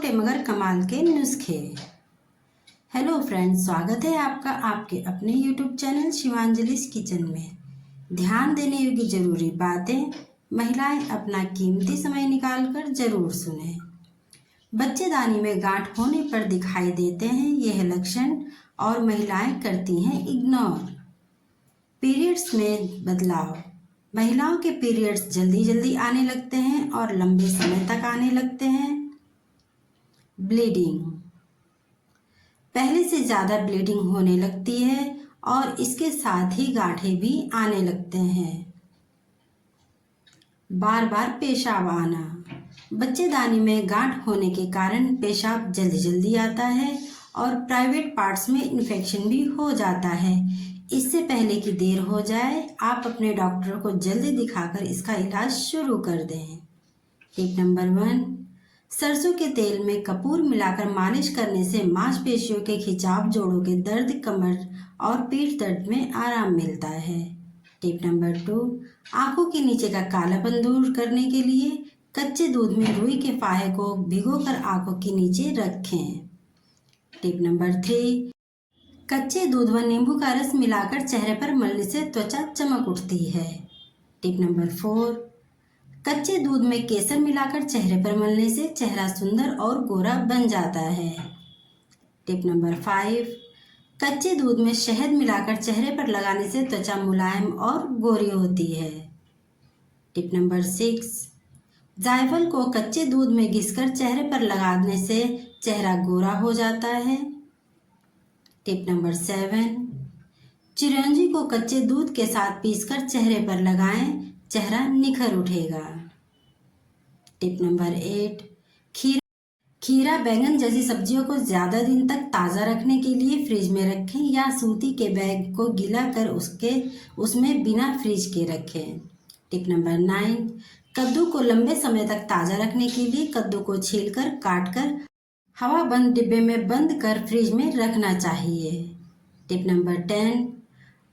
छोटे मगर कमाल के नुस्खे। हेलो फ्रेंड्स, स्वागत है आपका आपके अपने यूट्यूब चैनल शिवांजलि's किचन में। ध्यान देने योग्य जरूरी बातें महिलाएं अपना कीमती समय निकालकर जरूर सुनें। बच्चेदानी में गांठ होने पर दिखाई देते हैं यह लक्षण और महिलाएं करती हैं इग्नोर। पीरियड्स में बदलाव। महिलाओं के पीरियड्स जल्दी जल्दी आने लगते हैं और लंबे समय तक आने लगते हैं। ब्लीडिंग। पहले से ज़्यादा ब्लीडिंग होने लगती है और इसके साथ ही गांठें भी आने लगते हैं। बार बार पेशाब आना। बच्चेदानी में गांठ होने के कारण पेशाब जल्दी जल्दी आता है और प्राइवेट पार्ट्स में इन्फेक्शन भी हो जाता है। इससे पहले कि देर हो जाए आप अपने डॉक्टर को जल्दी दिखाकर इसका इलाज शुरू कर दें। टिप नंबर 1, सरसों के तेल में कपूर मिलाकर मालिश करने से मांसपेशियों के खिंचाव, जोड़ों के दर्द, कमर और पीठ दर्द में आराम मिलता है। टिप नंबर 2, आंखों के नीचे का कालापन दूर करने के लिए कच्चे दूध में रुई के फाहे को भिगोकर आंखों के नीचे रखें। टिप नंबर 3, कच्चे दूध व नींबू का रस मिलाकर चेहरे पर मलने से त्वचा चमक उठती है। टिप नंबर 4, कच्चे दूध में केसर मिलाकर चेहरे पर मलने से चेहरा सुंदर और गोरा बन जाता है। टिप नंबर 5, कच्चे दूध में शहद मिलाकर चेहरे पर लगाने से त्वचा मुलायम और गोरी होती है। टिप नंबर 6, जायफल को कच्चे दूध में घिसकर चेहरे पर लगाने से चेहरा गोरा हो जाता है। टिप नंबर 7, चिरौंजी को कच्चे दूध के साथ पीसकर चेहरे पर लगाएं, चेहरा निखर उठेगा। टिप नंबर 8, खीरा बैंगन जैसी सब्जियों को ज़्यादा दिन तक ताज़ा रखने के लिए फ्रिज में रखें या सूती के बैग को गीला कर उसमें बिना फ्रिज के रखें। टिप नंबर 9, कद्दू को लंबे समय तक ताज़ा रखने के लिए कद्दू को छीलकर काटकर हवा बंद डिब्बे में बंद कर फ्रिज में रखना चाहिए। टिप नंबर 10,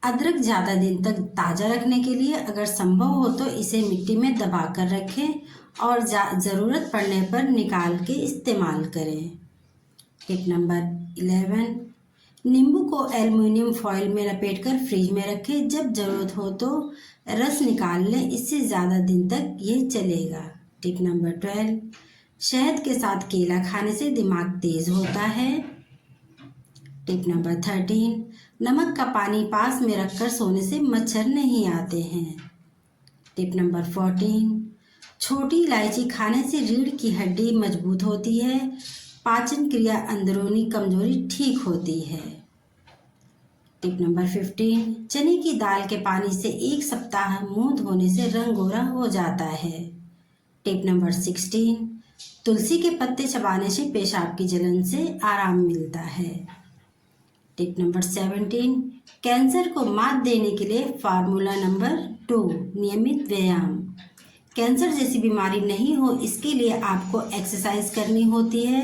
अदरक ज़्यादा दिन तक ताज़ा रखने के लिए अगर संभव हो तो इसे मिट्टी में दबा कर रखें और ज़रूरत पड़ने पर निकाल के इस्तेमाल करें। टिप नंबर 11, नींबू को एल्युमिनियम फॉइल में लपेटकर फ्रिज में रखें, जब ज़रूरत हो तो रस निकाल लें, इससे ज़्यादा दिन तक ये चलेगा। टिप नंबर 12, शहद के साथ केला खाने से दिमाग तेज होता है। टिप नंबर 13, नमक का पानी पास में रखकर सोने से मच्छर नहीं आते हैं। टिप नंबर 14, छोटी इलायची खाने से रीढ़ की हड्डी मजबूत होती है, पाचन क्रिया, अंदरूनी कमजोरी ठीक होती है। टिप नंबर 15, चने की दाल के पानी से 1 सप्ताह मुंह धोने से रंग गोरा हो जाता है। टिप नंबर 16, तुलसी के पत्ते चबाने से पेशाब की जलन से आराम मिलता है। टिप नंबर 17, कैंसर को मात देने के लिए फार्मूला नंबर 2, नियमित व्यायाम। कैंसर जैसी बीमारी नहीं हो इसके लिए आपको एक्सरसाइज करनी होती है।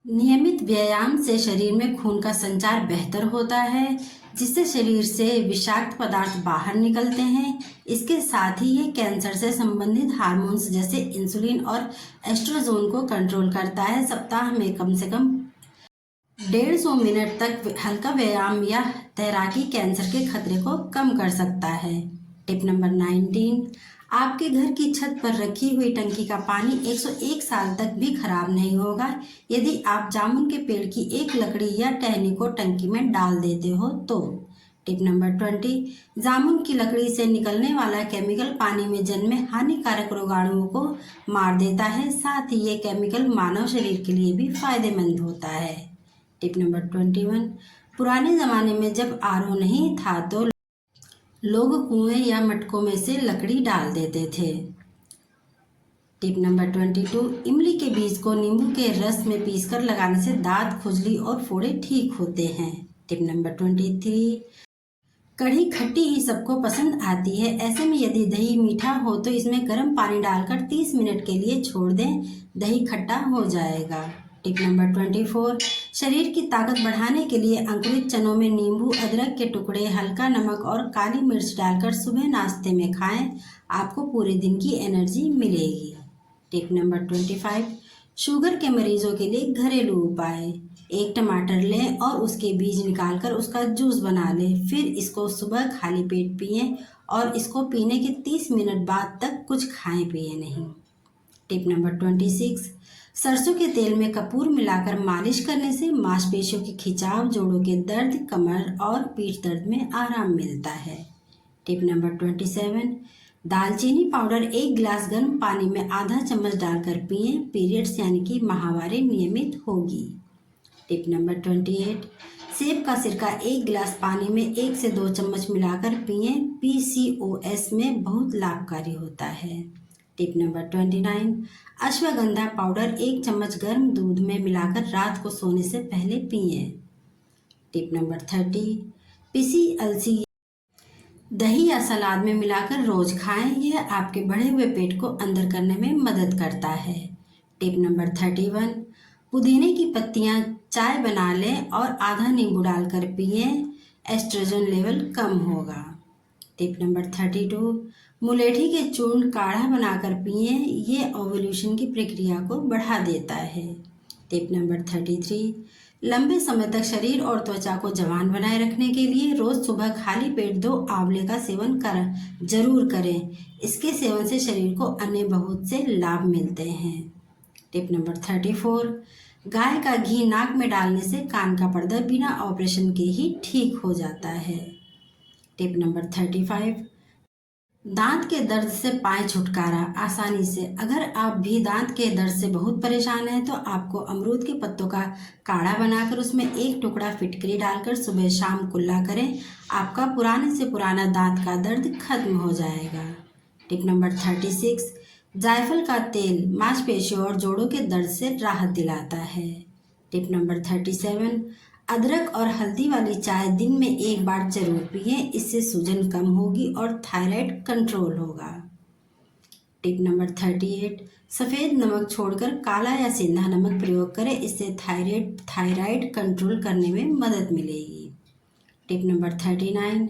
नियमित व्यायाम से शरीर में खून का संचार बेहतर होता है, जिससे शरीर से विषाक्त पदार्थ बाहर निकलते हैं। इसके साथ ही ये कैंसर से संबंधित हार्मोन्स जैसे इंसुलिन और एस्ट्रोजोन को कंट्रोल करता है। सप्ताह में कम से कम 150 मिनट तक हल्का व्यायाम या तैराकी कैंसर के खतरे को कम कर सकता है। टिप नंबर 19, आपके घर की छत पर रखी हुई टंकी का पानी 101 साल तक भी खराब नहीं होगा यदि आप जामुन के पेड़ की एक लकड़ी या टहनी को टंकी में डाल देते हो तो। टिप नंबर 20, जामुन की लकड़ी से निकलने वाला केमिकल पानी में जन्मे हानिकारक रोगाणुओं को मार देता है, साथ ही ये केमिकल मानव शरीर के लिए भी फायदेमंद होता है। टिप नंबर 21, पुराने ज़माने में जब आरओ नहीं था तो लोग कुएं या मटकों में से लकड़ी डाल देते थे। टिप नंबर 22, इमली के बीज को नींबू के रस में पीसकर लगाने से दांत, खुजली और फोड़े ठीक होते हैं। टिप नंबर 23, कढ़ी खट्टी ही सबको पसंद आती है, ऐसे में यदि दही मीठा हो तो इसमें गर्म पानी डालकर 30 मिनट के लिए छोड़ दें, दही खट्टा हो जाएगा। टिप नंबर 24, शरीर की ताकत बढ़ाने के लिए अंकुरित चनों में नींबू, अदरक के टुकड़े, हल्का नमक और काली मिर्च डालकर सुबह नाश्ते में खाएं, आपको पूरे दिन की एनर्जी मिलेगी। टिप नंबर 25, शुगर के मरीजों के लिए घरेलू उपाय। एक टमाटर लें और उसके बीज निकालकर उसका जूस बना लें। फिर इसको सुबह खाली पेट पिएं और इसको पीने के 30 मिनट बाद तक कुछ खाएं पिए नहीं। टिप नंबर 26, सरसों के तेल में कपूर मिलाकर मालिश करने से मांसपेशियों के खिंचाव, जोड़ों के दर्द, कमर और पीठ दर्द में आराम मिलता है। टिप नंबर 27, दालचीनी पाउडर 1 गिलास गर्म पानी में आधा चम्मच डालकर पिएं। पीरियड्स यानी कि माहवारी नियमित होगी। टिप नंबर 28, सेब का सिरका 1 गिलास पानी में 1 से 2 चम्मच मिलाकर पिएं। PCOS में बहुत लाभकारी होता है। टिप नंबर 29, अश्वगंधा पाउडर 1 चम्मच गर्म दूध में मिलाकर रात को सोने से पहले पिएं। टिप नंबर 30, पिसी अलसी दही या सलाद में मिलाकर रोज खाएं। यह आपके बढ़े हुए पेट को अंदर करने में मदद करता है। टिप नंबर 31, पुदीने की पत्तियां चाय बना लें और आधा नींबू डालकर पिएं। एस्ट्रोजन लेवल कम होगा। टिप नंबर 32, मुलेठी के चूर्ण काढ़ा बनाकर पिएं। ये ओव्यूलेशन की प्रक्रिया को बढ़ा देता है। टिप नंबर 33, लंबे समय तक शरीर और त्वचा को जवान बनाए रखने के लिए रोज सुबह खाली पेट 2 आंवले का सेवन जरूर करें। इसके सेवन से शरीर को अन्य बहुत से लाभ मिलते हैं। टिप नंबर 34, गाय का घी नाक में डालने से कान का पर्दा बिना ऑपरेशन के ही ठीक हो जाता है। टिप नंबर 35, दांत के दर्द से पाएं छुटकारा आसानी से। अगर आप भी दांत के दर्द से बहुत परेशान हैं तो आपको अमरूद के पत्तों का काढ़ा बनाकर उसमें 1 टुकड़ा फिटकरी डालकर सुबह शाम कुल्ला करें। आपका पुराने से पुराना दांत का दर्द खत्म हो जाएगा। टिप नंबर 36, जायफल का तेल मांसपेशियों और जोड़ों के दर्द से राहत दिलाता है। टिप नंबर 37, अदरक और हल्दी वाली चाय दिन में 1 बार जरूर पिएं। इससे सूजन कम होगी और थायराइड कंट्रोल होगा। टिप नंबर 38, सफ़ेद नमक छोड़कर काला या सेंधा नमक प्रयोग करें। इससे थायराइड कंट्रोल करने में मदद मिलेगी। टिप नंबर 39,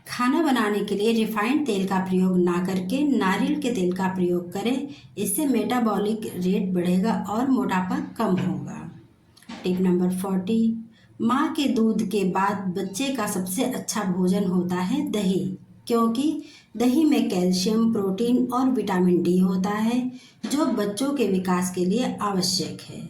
खाना बनाने के लिए रिफाइंड तेल का प्रयोग ना करके नारियल के तेल का प्रयोग करें। इससे मेटाबॉलिक रेट बढ़ेगा और मोटापा कम होगा। टिप नंबर 40, माँ के दूध के बाद बच्चे का सबसे अच्छा भोजन होता है दही, क्योंकि दही में कैल्शियम, प्रोटीन और विटामिन डी होता है जो बच्चों के विकास के लिए आवश्यक है।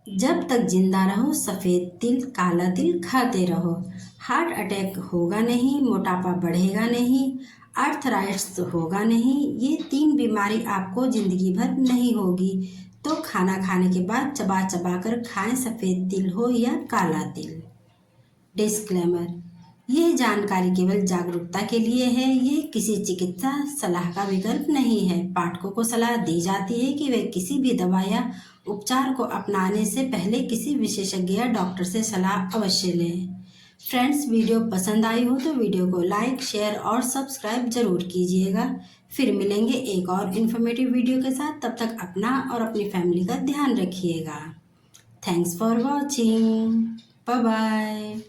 जब तक जिंदा रहो सफ़ेद तिल, काला तिल खाते रहो। हार्ट अटैक होगा नहीं, मोटापा बढ़ेगा नहीं, आर्थराइटिस होगा नहीं। ये 3 बीमारी आपको जिंदगी भर नहीं होगी। तो खाना खाने के बाद चबा चबा कर खाएं, सफ़ेद तिल हो या काला तिल। डिस्क्लेमर, यह जानकारी केवल जागरूकता के लिए है। ये किसी चिकित्सा सलाह का विकल्प नहीं है। पाठकों को सलाह दी जाती है कि वे किसी भी दवा या उपचार को अपनाने से पहले किसी विशेषज्ञ या डॉक्टर से सलाह अवश्य लें। फ्रेंड्स, वीडियो पसंद आई हो तो वीडियो को लाइक, शेयर और सब्सक्राइब जरूर कीजिएगा। फिर मिलेंगे एक और इन्फॉर्मेटिव वीडियो के साथ। तब तक अपना और अपनी फैमिली का ध्यान रखिएगा। Thanks for watching. Bye bye.